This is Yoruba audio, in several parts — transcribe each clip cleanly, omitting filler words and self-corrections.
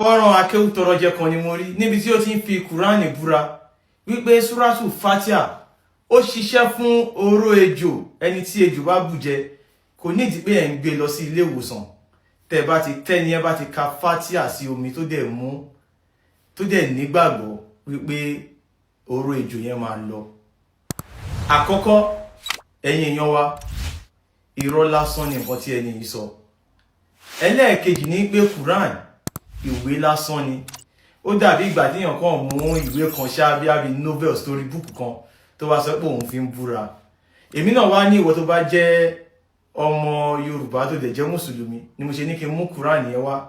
fọ́nrán akéwùtọ́rọ́jẹ kan ni mo rí níbi tí ó ti ń fi kùránì búra wípé súrátù fatia ó ṣiṣẹ́ fún oró ejò. Ẹni tí ejò bá bùjẹ kò nídìí pé ẹ̀ ń gbé lọ sí ilé ìwòsàn. Tẹ́ni ẹ bá ti ka fatia sí omi tó dẹ̀ mú tó dẹ̀ nígbàgbọ́ wípé oró ejò yẹn máa lọ. Àkọ́kọ́, ẹ̀yin èèyàn wa, irọ́ lásán ni nǹkan tí ẹni yìí sọ. Ẹlẹ́ẹ̀kejì ní pé Quran ìwé lásán ni. Ó dàbí ìgbà tí èèyàn kan mú ìwé kan ṣáábí àbí novel story book kan tó wá sọ pé òun fi ń búra. Èmi náà wá ní ìwọ tó bá jẹ́ ọmọ Yorùbá tó dẹ̀ jẹ́ mùsùlùmí ni mo ṣe ní kí n mú Quran yẹn wá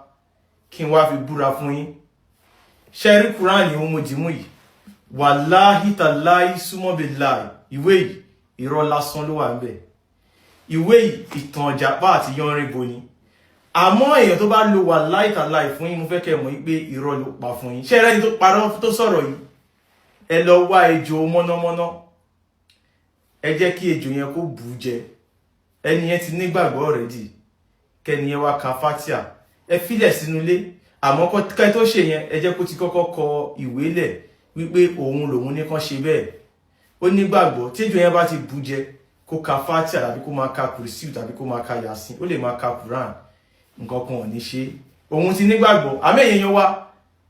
kí n wá fi búra fún yín. Ṣé rí Quran yìí mo dìmú yìí? Wàláhì tàláhì súmọ́bìláì. Ìwé yìí irọ́ lásán ló wà ńbẹ̀. Ìwé yìí ìtàn Ìjàpá àti Yánrinbo ni. Àmọ́ èèyàn tó bá lo wàláhì tàláhì fún yín mo fẹ́ kẹ́ mọ̀ pé irọ́ ló pa fún yín. Ṣé ẹni tó parọ́ tó sọ̀rọ̀ yìí? Ẹ lọ wá ejò mọ́nàmọ́ná. Ẹ jẹ́ kí ejò yẹn kó bù jẹ. Ẹni yẹn ti nígbàgbọ́ already. Kẹ́ni yẹn wá ka fatia. Ẹ filẹ̀ sínú ilé. Àmọ́ kẹ́ tó ṣe yẹn ẹ jẹ́ kó ti kọ́kọ́ kọ ìwé lẹ̀ wípé òun lòun ní kàn ṣe bẹ́ẹ̀. Ó nígbàgbọ́ tí ejò yẹn bá ti bù jẹ kó ka fatia tàbí kó máa ka kùrìsíù tàbí kó máa ka yasin. Ó lè máa ka Quran. Nǹkan kan ò ní ṣe. Òun ti nígbàgbọ́. Àmọ́ èèyàn wa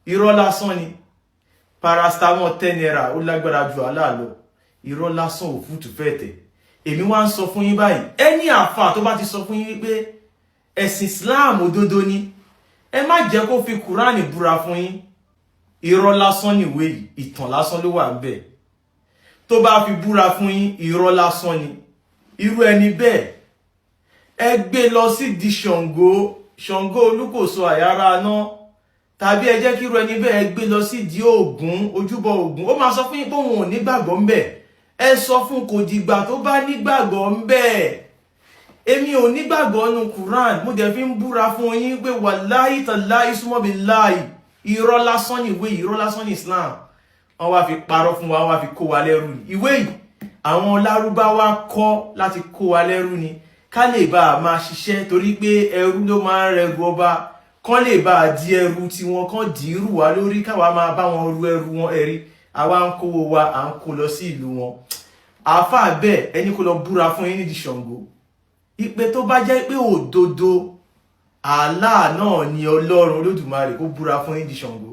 irọ́ lásán ni. Paracetamol 10 naira ó lágbára ju àlá lọ. Irọ́ lásán òfútù fẹ́ẹ̀tẹ̀. Èmi wá ń sọ fún yín báyìí. Ẹni àfà tó bá ti sọ fún yín wípé ẹ̀sìn Islam òdodo ni, ẹ má jẹ́ kó fi Quran búra fún yín. Irọ́ lásán ni ìwé yìí, ìtàn lásán ló wà ńbẹ̀. Tó bá fi búra fún yín, irọ́ lásán ni. Irú ẹni bẹ́ẹ̀ ẹ gbé lọ sí di Ṣàngó Olúkòso àyàrá náà, tàbí ẹ jẹ́ kí irú ẹni bẹ́ẹ̀ gbé lọ sí di Ògún, ojúbọ Ògún. Ó máa sọ fún yín pé òun ò nígbàgbọ́ ńbẹ̀. Ẹ sọ fún kò dìgbà tó bá nígbàgbọ́ ńbẹ̀. Èmi ò nígbàgbọ́ nínú Quran, mo dẹ̀ fi ń búra fún yín pé wàláhì tàláhì súmọ́bìláì. Irọ́ lásán ni ìwé, irọ́ lásán ni Islam. Wọ́n wá fi parọ́ fún wa, wọ́n wá fi kó wa lẹ́rú ni. Ìwé yìí àwọn Lárúbáwá kọ́ láti kó wa lẹ́rú ni. Ká lè bá a máa ṣiṣẹ́ torí pé ẹrú ló máa ń rẹrù ọba. Kán lè bá a di ẹrú tí wọn kán dìírù wá lórí káwa máa bá wọn ru ẹrù wọn ẹ̀rí. Àwa ń kówó wa à ń kó lọ sí ìlú wọn. Àáfàá bẹ́ẹ̀ ẹni kó lọ búra fún yín nídìí Ṣàngó. Ìpè tó bá jẹ́ pé òdodo Allah náà ni Ọlọ́run Olódùmarè kó búra fún yín nídìí Ṣàngó.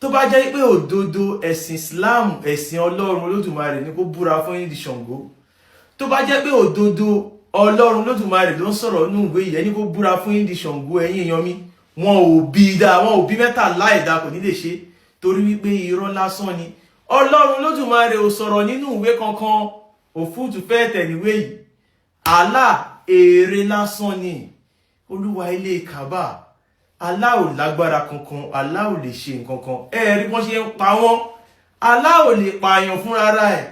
Tó bá jẹ́ pé òdodo ẹ̀sìn Islam ẹ̀sìn Ọlọ́run Olódùmarè ni kó búra fún yín nídìí Ṣàngó. Tó bá jẹ́ pé òdodo Ọlọ́run Olódùmarè ló ń sọ̀rọ̀ nínú ìwé yìí ẹni kó búra fún yín nídìí Ṣàngó. Ẹ̀yin èèyàn mi, wọn ò bí dá, wọn ò bí mẹ́tàlá ẹ̀dá kò ní lè ṣe torí wípé irọ́ lásán ni. Ọlọ́run Olódùmarè ò sọ̀rọ̀ nínú ìwé kankan. Òfútù fẹ́ẹ̀tẹ̀ níwé yìí. Allah èrè lásán ni. Olúwa ilé Kaaba. Allah ò lágbára kankan, Allah ò lè ṣe nǹkan kan. Rí wọ́n ṣe ń pa wọ́n. Allah ò lè pààyàn fúnra ẹ̀.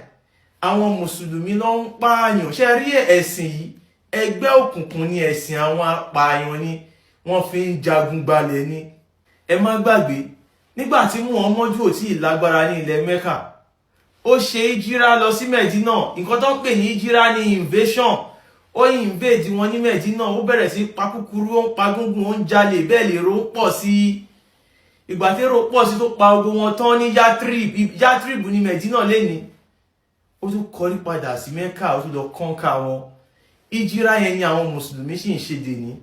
Àwọn mùsùlùmí ló ń pààyàn. Ṣé rí ẹ̀sìn yìí? Ẹgbẹ́ òkùnkùn ni ẹ̀sìn àwọn apààyàn ni. Wọ́n fi ń jagun gbalẹ̀ ni. Ẹ má gbàgbé, nígbà tí Muhammadu ò tí ì lágbára ní ilẹ̀ Mẹ́kà, ó ṣe ìjírá lọ sí Mẹ̀dínà. Nǹkan tó ń pè ní ìjírá ní invasion. Ó invade wọn ní Mẹ̀dínà, ó bẹ̀rẹ̀ sí pa kúkúrú, ó ń pa gúngùn, ó ń jalè, bẹ́ẹ̀ lè ro pọ̀ sí. Ìgbà tí èrò pọ̀ sí tó pa ogun wọn tán ní Yatrib ní Mẹ̀dínà lẹ́ni. Ó tún kọrí padà sí Mẹ́kà, ó tún lọ kọ́ńkà wọn. Ìjírá yẹn ni àwọn mùsùlùmí sì ń ṣe dèní.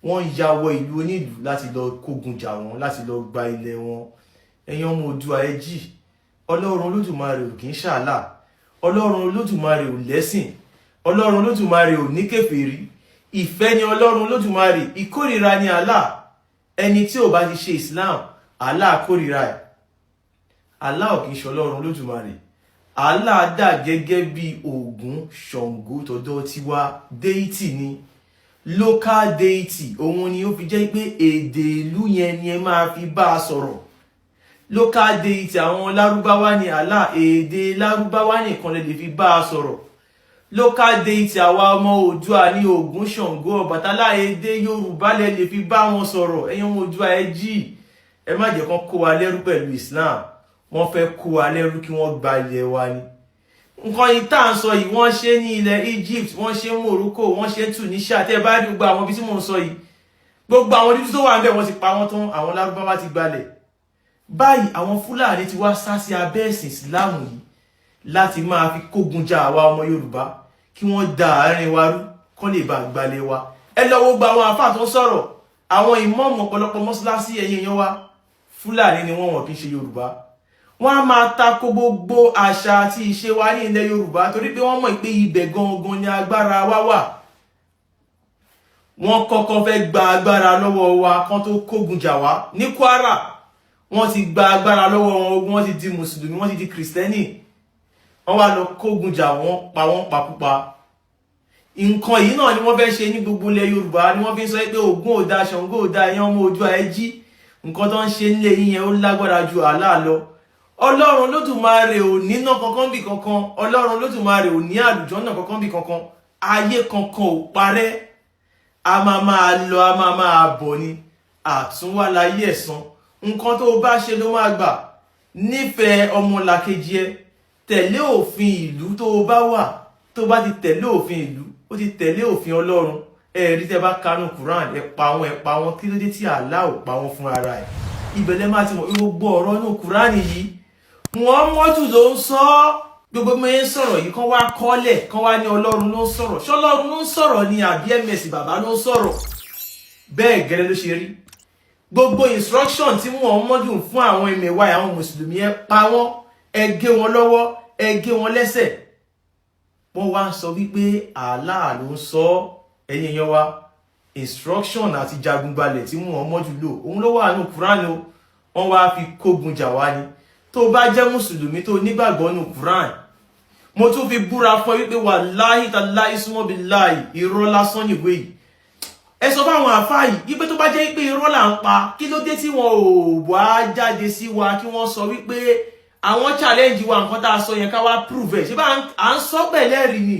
Wọ́n ya wọ ìlú onílùú láti lọ kógun jà wọ́n, láti lọ gba ilẹ̀ wọn. Ẹ̀yin ọmọ Oòduà ẹ jí. Ọlọ́run Olódùmarè ò kì í ṣàlà. Ọlọ́run Olódùmarè ò lẹ́sìn. Ọlọ́run Olódùmarè ò ní kèfèrí. Ìfẹ́ ni Ọlọ́run Olódùmarè, ìkórìíra ni Allah. Ẹni tí ò bá ti ṣe Islam, Allah kórìíra ẹ̀. Allah ò kì í ṣe Ọlọ́run Olódùmarè. Allah dà gẹ́gẹ́ bí Ògún, Ṣàngó tọ̀dọ̀ tiwa, deity ni. Local deity, òun ni ó fi jẹ́ pé èdè ìlú yẹn ni ẹ máa fi bá a sọ̀rọ̀. Local deity àwọn Lárúbáwá ni Allah, èdè Lárúbáwá nìkan lè fi bá a sọ̀rọ̀. Local deity àwa ọmọ Oòduà ní Ògún, Ṣàngó, Ọbàtálá, èdè Yorùbá lè fi bá wọn sọ̀rọ̀. Ẹ̀yin ọmọ Oòduà ẹ jí. Ẹ má jẹ́ kán kó wa lẹ́rú pẹ̀lú Islam. Wọ́n fẹ́ kó wa lẹ́rú kí wọ́n gba ilẹ̀ wa ni. Nǹkan yìí tá à ń sọ yìí wọ́n ṣe ní ilẹ̀ Egypt, wọ́n ṣe Morocco, wọ́n ṣe Tunisia. Tẹ́ bá rí gbogbo àwọn ibi tí mò ń sọ yìí, gbogbo àwọn dúdú tó wà ńbẹ̀ wọ́n ti pa wọ́n tán, àwọn Lárúbáwá ti gbalẹ̀. Báyìí àwọn Fúlàní ti wá sá sí abẹ́ ẹ̀sìn Ìsìláàmù yìí láti máa fi kógun jà àwa ọmọ Yorùbá kí wọ́n da àárín wa rú kán lè bá gbalẹ̀ wa. Ẹ lọ wo gba àwọn àfáà tó ń sọ̀rọ̀, àwọn ìmáàmù ọ̀pọ̀lọpọ̀ mọ́sálásí ẹ̀yin èèyàn wa Fúlàní ni wọ́n kì í ṣe Yorùbá. Wọ́n á máa tako gbogbo àṣà àti ìṣe wa ní ilẹ̀ Yorùbá torí pé wọ́n mọ̀ pé ibẹ̀ gangan ni agbára wa wà. Wọ́n kọ́kọ́ fẹ́ gba agbára lọ́wọ́ wa kán tó kógun jà wá. Ní Kwara wọ́n ti gba agbára lọ́wọ́ wọn, wọ́n ti di Mùsùlùmí, wọ́n ti di Kìrìsìtẹ́nì. Wọ́n wá lọ kógun jà wọ́n, pa wọ́n pakúpa. Nǹkan yìí náà ni wọ́n fẹ́ ṣe ní gbogbo ilẹ̀ Yorùbá, ni wọ́n fi ń sọ pé Ògún ò dá, Ṣàngó ò dá, ẹ̀yàn ọmọ Oòduà ẹ jí. Nǹkan tó ń ṣe nílé yín yẹn ó lágbára ju àlá lọ. Ọlọ́run Olódùmarè ò níná kankan bí kankan, Ọlọ́run Olódùmarè ò ní àlùjànnà kankan bí kankan, ayé kankan ò parẹ́. A máa lọ, a máa bọ̀ ni, àtúnwá láyé ẹ̀san. Nǹkan tó bá ṣe ló máa gbà. Nífẹ̀ẹ́ ọmọlàkejì ẹ, tẹ̀lé òfin ìlú tó bá wà. Tó bá ti tẹ̀lé òfin ìlú, ó ti tẹ̀lé òfin Ọlọ́run. Ẹ̀rí tẹ́ bá kánú Quran, ẹ pa wọn, kí ló dé tí Allah ò pa wọn fún ara ẹ̀. Ìbẹ̀lẹ̀ máa ti mọ̀ gbogbo ọ̀rọ̀ nínú Quran yìí. Muhammadu ló ń sọ. Gbogbo mi ń sọ̀rọ̀ yìí kán wá kọ́lẹ̀, kán wá ní Ọlọ́run ló ń sọ̀rọ̀. Ṣọ́lọ́run ló ń sọ̀rọ̀ ni àbí MS bàbá ló ń sọ̀rọ̀? Bẹ́ẹ̀ gẹ́lẹ́ ló ṣe rí. Gbogbo instruction tí Muhammadu fún àwọn ẹmẹ̀wà àwọn Mùsùlùmí, ẹ pa wọ́n, ẹ gé wọn lọ́wọ́, ẹ gé wọn lẹ́sẹ̀. Wọ́n wá sọ wípé Allah ló ń sọ. Ẹ̀yin èèyàn wa, instruction àti jagunbalẹ̀ tí Muhammadu lò, òun ló wà nínú Quran o. Wọ́n wá fi kógun jà wá ni. Tó bá jẹ́ Mùsùlùmí tó nígbàgbọ́ nínú Quran, mo tún fi búra fún wípé wallahi tallahi summa billahi irọ́ lásán nìwé yìí. Ẹ sọ fáwọn àfáà yìí wípé tó bá jẹ́ pé irọ́ là ń pa, kí ló dé tí wọn ò wá jáde sí wa kí wọ́n sọ wípé àwọn challenge wa nǹkan tá a sọ yẹn ká wá prove ẹ̀. Ṣé bá à ń sọ pẹ̀lẹ́rì ni?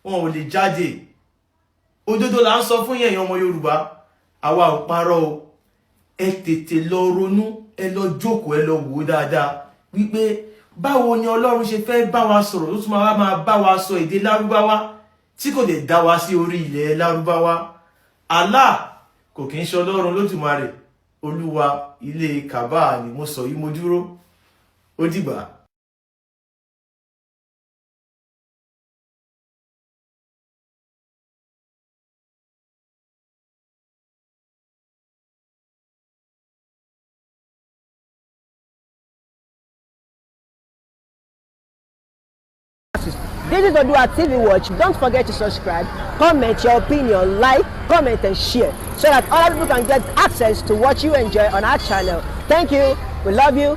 Wọn ò lè jáde. Òdodo là ń sọ fún yẹn ọmọ Yorùbá. Àwa ò parọ́ o. Ẹ tètè lọ ronú, ẹ lọ jókòó, ẹ lọ wò dáadáa wípé báwo ni Ọlọ́run ṣe fẹ́ bá wa sọ̀rọ̀ tó tún máa bá wa sọ èdè Lárúbáwá tí kò dẹ̀ dá wa sí orí ilẹ̀ Lárúbáwá. Allah kò kí ń ṣe Ọlọ́run Olódùmarè. Olúwa ilé Kàbá ni mo sọ yìí, mo dúró. Ó dìgbà. This is Oodua TV Watch. Don't forget to subscribe, comment your opinion, like, comment and share so that other people can get access to what you enjoy on our channel. Thank you. We love you.